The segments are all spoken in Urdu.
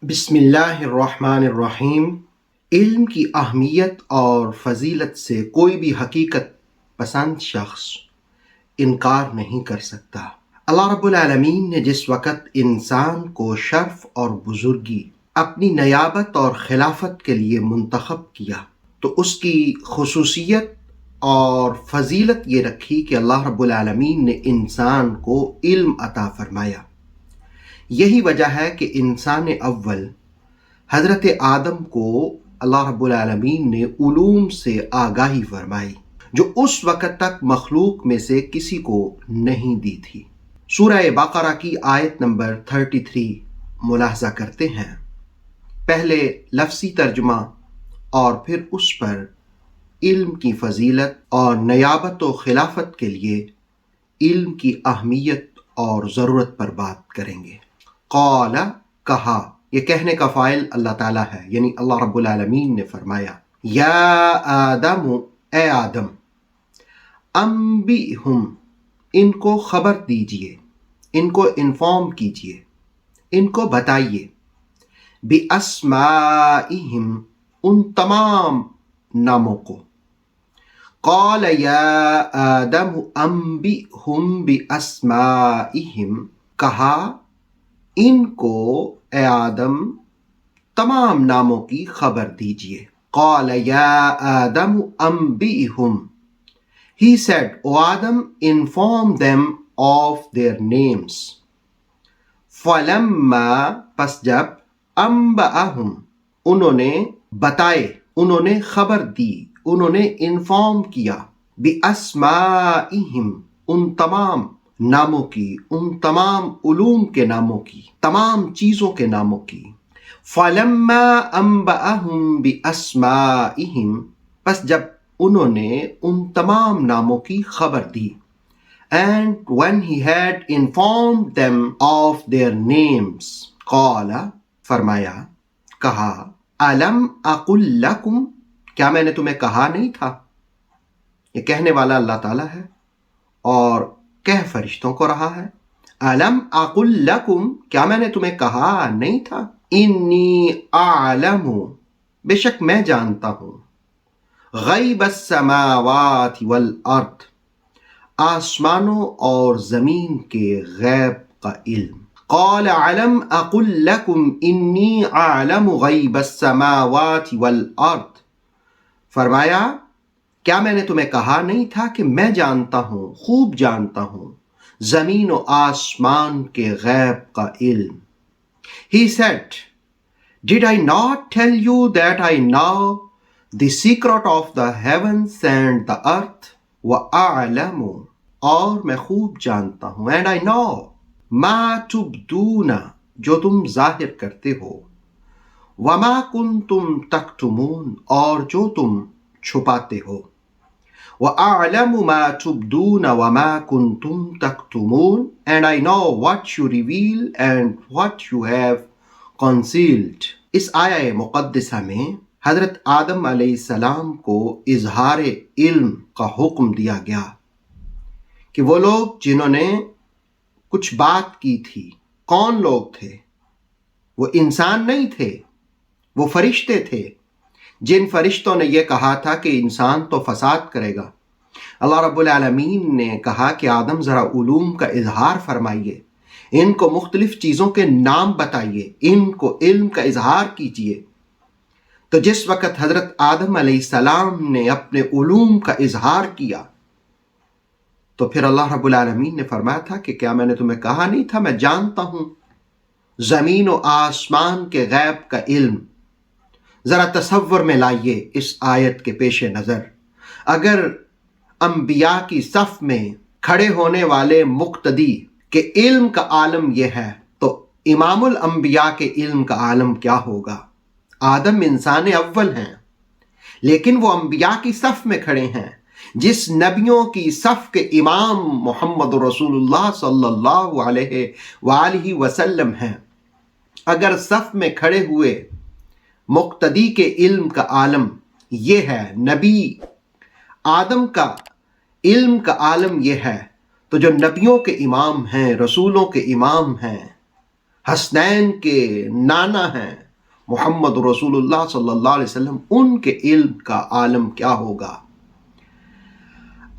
بسم اللہ الرحمن الرحیم۔ علم کی اہمیت اور فضیلت سے کوئی بھی حقیقت پسند شخص انکار نہیں کر سکتا۔ اللہ رب العالمین نے جس وقت انسان کو شرف اور بزرگی اپنی نیابت اور خلافت کے لیے منتخب کیا تو اس کی خصوصیت اور فضیلت یہ رکھی کہ اللہ رب العالمین نے انسان کو علم عطا فرمایا۔ یہی وجہ ہے کہ انسان اول حضرت آدم کو اللہ رب العالمین نے علوم سے آگاہی فرمائی جو اس وقت تک مخلوق میں سے کسی کو نہیں دی تھی۔ سورہ بقرہ کی آیت نمبر 33 ملاحظہ کرتے ہیں۔ پہلے لفظی ترجمہ اور پھر اس پر علم کی فضیلت اور نیابت و خلافت کے لیے علم کی اہمیت اور ضرورت پر بات کریں گے۔ قال کہا، یہ کہنے کا فاعل اللہ تعالیٰ ہے، یعنی اللہ رب العالمین نے فرمایا، یا آدم، اے آدم، انبئہم، ان کو خبر دیجئے، ان کو انفارم کیجئے، ان کو بتائیے، بِأَسْمَائِهِمْ، ان تمام ناموں کو۔ قال یا آدم انبئہم بِأَسْمَائِهِمْ، کہا ان کو اے آدم تمام ناموں کی خبر دیجئے۔ قال یا آدم انبئہم، he said, O Adam, inform them of their names. فلما، پس جب، انبأہم، انہوں نے بتائے، انہوں نے خبر دی، انہوں نے انفارم کیا، بِأَسْمَائِهِمْ، ان تمام ناموں کی، ان تمام علوم کے ناموں کی، تمام چیزوں کے ناموں کی۔ فَلَمَّا أَنبَأَهُمْ بِأَسْمَائِهِمْ، پس جب انہوں نے ان تمام ناموں کی خبر دی۔ And when he had informed them of their names، قال، فرمایا، کہا، أَلَمْ أَقُلْ لَكُمْ، کیا میں نے تمہیں کہا نہیں تھا؟ یہ کہنے والا اللہ تعالیٰ ہے اور کہہ فرشتوں کو رہا ہے۔ أَلَمْ أَقُلْ لَكُمْ، کیا میں نے تمہیں کہا نہیں تھا؟ إِنِّي أَعْلَمُ، بے شک میں جانتا ہوں، غیب السماوات والارض، آسمانوں اور زمین کے غیب کا علم۔ قال أَلَمْ أَقُلْ لَكُمْ إِنِّي أَعْلَمُ غَيْبَ السَّمَاوَاتِ وَالْأَرْضِ، فرمایا، کیا میں نے تمہیں کہا نہیں تھا کہ میں جانتا ہوں، خوب جانتا ہوں، زمین و آسمان کے غیب کا علم۔ He said, Did I not tell you that I know the secret of the heavens and the earth? وَأَعْلَمُ، اور میں خوب جانتا ہوں، and I know مَا تُبْدُونَ، جو تم ظاہر کرتے ہو، وَمَا كُنْتُمْ تَكْتُمُونَ، اور جو تم چھپاتے ہو۔ وَأَعْلَمُ مَا تُبْدُونَ وَمَا كُنْتُمْ تَكْتُمُونَ، and I know what you reveal and what you have concealed۔ اس آیہ مقدسہ میں حضرت آدم علیہ السلام کو اظہار علم کا حکم دیا گیا کہ وہ لوگ جنہوں نے کچھ بات کی تھی، کون لوگ تھے؟ وہ انسان نہیں تھے، وہ فرشتے تھے، جن فرشتوں نے یہ کہا تھا کہ انسان تو فساد کرے گا۔ اللہ رب العالمین نے کہا کہ آدم ذرا علوم کا اظہار فرمائیے، ان کو مختلف چیزوں کے نام بتائیے، ان کو علم کا اظہار کیجیے۔ تو جس وقت حضرت آدم علیہ السلام نے اپنے علوم کا اظہار کیا تو پھر اللہ رب العالمین نے فرمایا تھا کہ کیا میں نے تمہیں کہا نہیں تھا، میں جانتا ہوں زمین و آسمان کے غیب کا علم۔ ذرا تصور میں لائیے اس آیت کے پیش نظر، اگر انبیاء کی صف میں کھڑے ہونے والے مقتدی کہ علم کا عالم یہ ہے تو امام الانبیاء کے علم کا عالم کیا ہوگا؟ آدم انسان اول ہیں، لیکن وہ انبیاء کی صف میں کھڑے ہیں، جس نبیوں کی صف کے امام محمد رسول اللہ صلی اللہ علیہ وآلہ وسلم ہیں۔ اگر صف میں کھڑے ہوئے مقتدی کے علم کا عالم یہ ہے، نبی آدم کا علم کا عالم یہ ہے، تو جو نبیوں کے امام ہیں، رسولوں کے امام ہیں، حسنین کے نانا ہیں محمد رسول اللہ صلی اللہ علیہ وسلم، ان کے علم کا عالم کیا ہوگا۔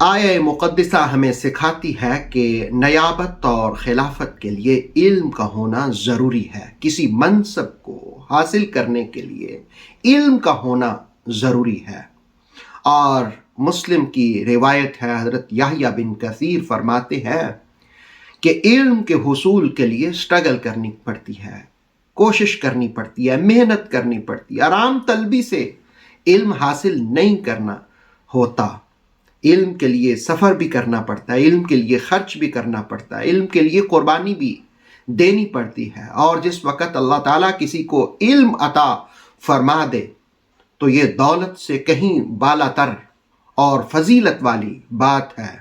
آیہ مقدسہ ہمیں سکھاتی ہے کہ نیابت اور خلافت کے لیے علم کا ہونا ضروری ہے۔ کسی منصب کو حاصل کرنے کے لیے علم کا ہونا ضروری ہے۔ اور مسلم کی روایت ہے، حضرت یحییٰ بن کثیر فرماتے ہیں کہ علم کے حصول کے لیے سٹرگل کرنی پڑتی ہے، کوشش کرنی پڑتی ہے، محنت کرنی پڑتی ہے۔ آرام طلبی سے علم حاصل نہیں کرنا ہوتا، علم کے لیے سفر بھی کرنا پڑتا ہے، علم کے لیے خرچ بھی کرنا پڑتا ہے، علم کے لیے قربانی بھی دینی پڑتی ہے۔ اور جس وقت اللہ تعالیٰ کسی کو علم عطا فرما دے تو یہ دولت سے کہیں بالا تر اور فضیلت والی بات ہے۔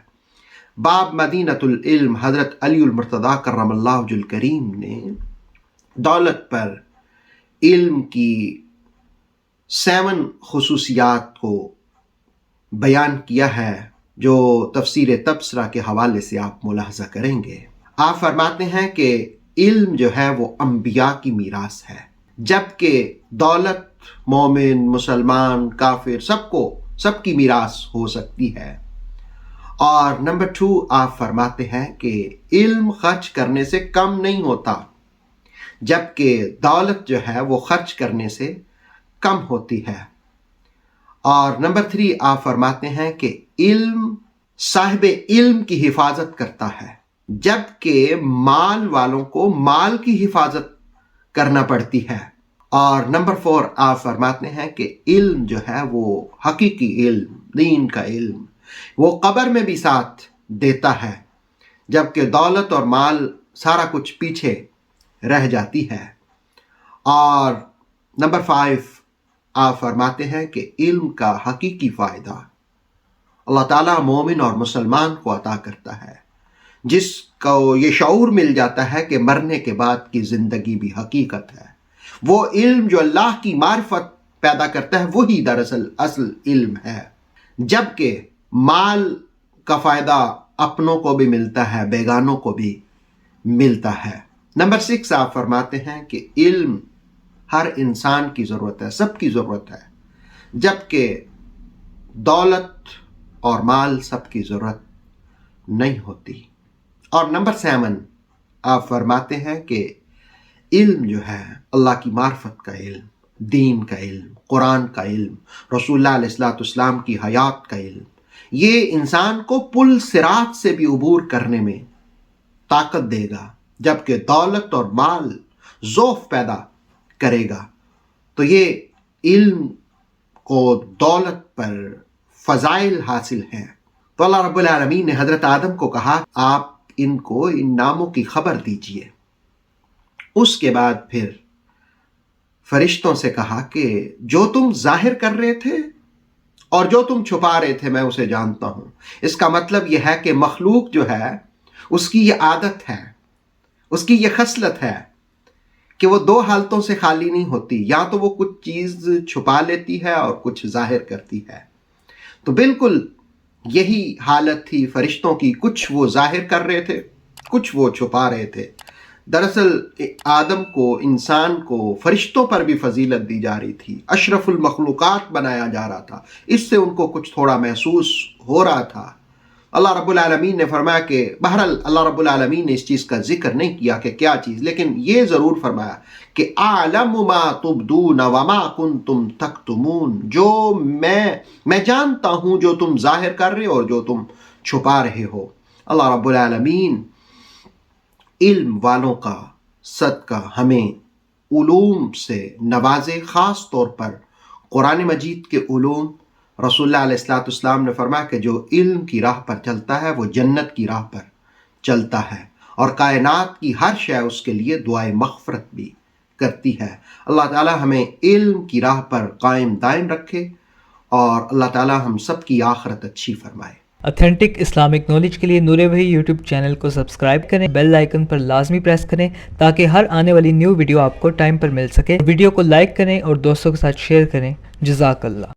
باب مدینۃ العلم حضرت علی المرتضیٰ کرم اللہ وجہ الکریم نے دولت پر علم کی 7 خصوصیات کو بیان کیا ہے، جو تفسیر تبصرہ کے حوالے سے آپ ملاحظہ کریں گے۔ آپ فرماتے ہیں کہ علم جو ہے وہ انبیاء کی میراث ہے، جبکہ دولت مومن، مسلمان، کافر سب کی میراث ہو سکتی ہے۔ اور نمبر 2 آپ فرماتے ہیں کہ علم خرچ کرنے سے کم نہیں ہوتا، جبکہ دولت جو ہے وہ خرچ کرنے سے کم ہوتی ہے۔ اور نمبر 3 آپ فرماتے ہیں کہ علم صاحب علم کی حفاظت کرتا ہے، جبکہ مال والوں کو مال کی حفاظت کرنا پڑتی ہے۔ اور نمبر 4 آپ فرماتے ہیں کہ علم جو ہے وہ حقیقی علم، دین کا علم، وہ قبر میں بھی ساتھ دیتا ہے، جبکہ دولت اور مال سارا کچھ پیچھے رہ جاتی ہے۔ اور نمبر 5 آپ فرماتے ہیں کہ علم کا حقیقی فائدہ اللہ تعالیٰ مومن اور مسلمان کو عطا کرتا ہے، جس کو یہ شعور مل جاتا ہے کہ مرنے کے بعد کی زندگی بھی حقیقت ہے۔ وہ علم جو اللہ کی معرفت پیدا کرتا ہے وہی دراصل اصل علم ہے، جبکہ مال کا فائدہ اپنوں کو بھی ملتا ہے، بیگانوں کو بھی ملتا ہے۔ نمبر 6 آپ فرماتے ہیں کہ علم ہر انسان کی ضرورت ہے، سب کی ضرورت ہے، جبکہ دولت اور مال سب کی ضرورت نہیں ہوتی۔ اور نمبر 7 آپ فرماتے ہیں کہ علم جو ہے اللہ کی معرفت کا علم، دین کا علم، قرآن کا علم، رسول اللہ علیہ السلام کی حیات کا علم، یہ انسان کو پل صراط سے بھی عبور کرنے میں طاقت دے گا، جبکہ دولت اور مال ضعف پیدا کرے گا۔ تو یہ علم کو دولت پر فضائل حاصل ہیں۔ تو اللہ رب العالمین نے حضرت آدم کو کہا آپ ان کو ان ناموں کی خبر دیجئے۔ اس کے بعد پھر فرشتوں سے کہا کہ جو تم ظاہر کر رہے تھے اور جو تم چھپا رہے تھے میں اسے جانتا ہوں۔ اس کا مطلب یہ ہے کہ مخلوق جو ہے اس کی یہ عادت ہے، اس کی یہ خصلت ہے کہ وہ 2 حالتوں سے خالی نہیں ہوتی، یا تو وہ کچھ چیز چھپا لیتی ہے اور کچھ ظاہر کرتی ہے۔ تو بالکل یہی حالت تھی فرشتوں کی، کچھ وہ ظاہر کر رہے تھے، کچھ وہ چھپا رہے تھے۔ دراصل آدم کو، انسان کو فرشتوں پر بھی فضیلت دی جا رہی تھی، اشرف المخلوقات بنایا جا رہا تھا، اس سے ان کو کچھ تھوڑا محسوس ہو رہا تھا۔ اللہ رب العالمین نے فرمایا کہ بہرحال اللہ رب العالمین نے اس چیز کا ذکر نہیں کیا کہ کیا چیز، لیکن یہ ضرور فرمایا کہ اعلم ما تبدون وما کنتم تکتمون، جو میں جانتا ہوں جو تم ظاہر کر رہے ہو اور جو تم چھپا رہے ہو۔ اللہ رب العالمین علم والوں کا صدقہ ہمیں علوم سے نوازے، خاص طور پر قرآن مجید کے علوم۔ رسول اللہ علیہ السلام نے فرمایا کہ جو علم کی راہ پر چلتا ہے وہ جنت کی راہ پر چلتا ہے، اور کائنات کی ہر شے اس کے لیے دعائے مغفرت بھی کرتی ہے۔ اللہ تعالی ہمیں علم کی راہ پر قائم دائم رکھے، اور اللہ تعالی ہم سب کی آخرت اچھی فرمائے۔ اتھینٹک اسلامک نالج کے لیے نور وحی یوٹیوب چینل کو سبسکرائب کریں، بیل آئیکن پر لازمی پریس کریں تاکہ ہر آنے والی نیو ویڈیو آپ کو ٹائم پر مل سکے۔ ویڈیو کو لائک کریں اور دوستوں کے ساتھ شیئر کریں۔ جزاک اللہ۔